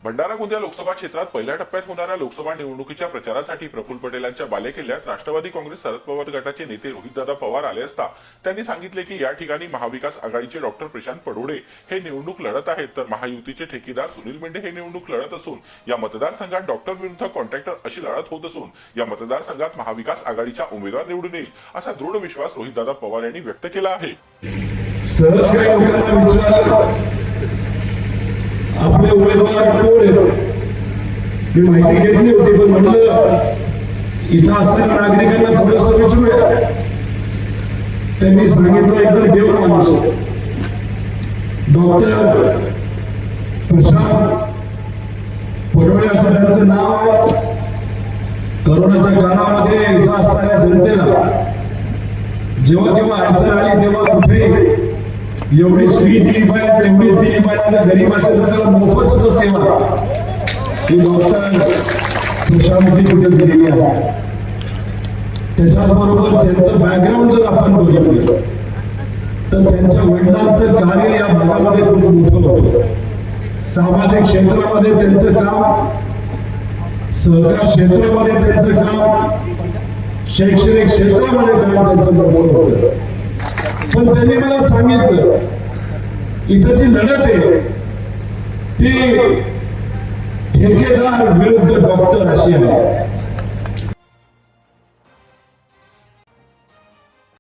भंडारा गोंदिया लोकसभा क्षेत्रात पहिल्या टप्प्यात होणाऱ्या लोकसभा निवडणुकीच्या प्रचारासाठी प्रफुल्ल पटेल यांच्या बालेकिल्ल्यात राष्ट्रवादी काँग्रेस शरद पवार गटाचे नेते रोहितदादा पवार आले असता त्यांनी सांगितले की या ठिकाणी महाविकास आघाडीचे डॉक्टर प्रशांत पडोळे हे निवडणूक लढत आहेत, तर महायुतीचे ठेकेदार सुनील मेंढे हे निवडणूक लढत असून या मतदारसंघात डॉक्टर विरुद्ध कॉन्ट्रॅक्टर अशी लढत होत असून या मतदारसंघात महाविकास आघाडीचा उमेदवार निवडून येईल असा दृढ विश्वास रोहितदादा पवार यांनी व्यक्त केला आहे. सहज काही लोकांना विचारलं आपले उमेदवार कोण आहेत, मी माहिती घेतली होती, पण म्हणलं इथं असणाऱ्या नागरिकांना थोडंसं विचारूया. त्यांनी सांगितलं एकदम देव माणूस डॉक्टर प्रशांत पडोळे असं त्यांचं नाव आहे. करोनाच्या काळामध्ये इथं असणाऱ्या जनतेला जेव्हा केव्हा अडचण आली तेव्हा कुठे एवढी फी दिली पाहिजे तेवढीच दिली पाहिजे. गरीब असेल तर त्याला मोफत सुद्धा सेवा ही डॉक्टर प्रशांतनी कुठे दिलेली आहे. त्याच्याबरोबर त्यांचं बॅकग्राऊंड जर आपण बघितलं तर त्यांच्या वडिलांचं कार्य या भागामध्ये खूप मोठं होतं. सामाजिक क्षेत्रामध्ये त्यांचं काम, सहकार क्षेत्रामध्ये त्यांचं काम, शैक्षणिक क्षेत्रामध्ये काम त्यांचं मोठं होतं. पण त्यांनी मला सांगितलं इथं जी लढत आहे ती ठेकेदार विरुद्ध डॉक्टर अशी आहे.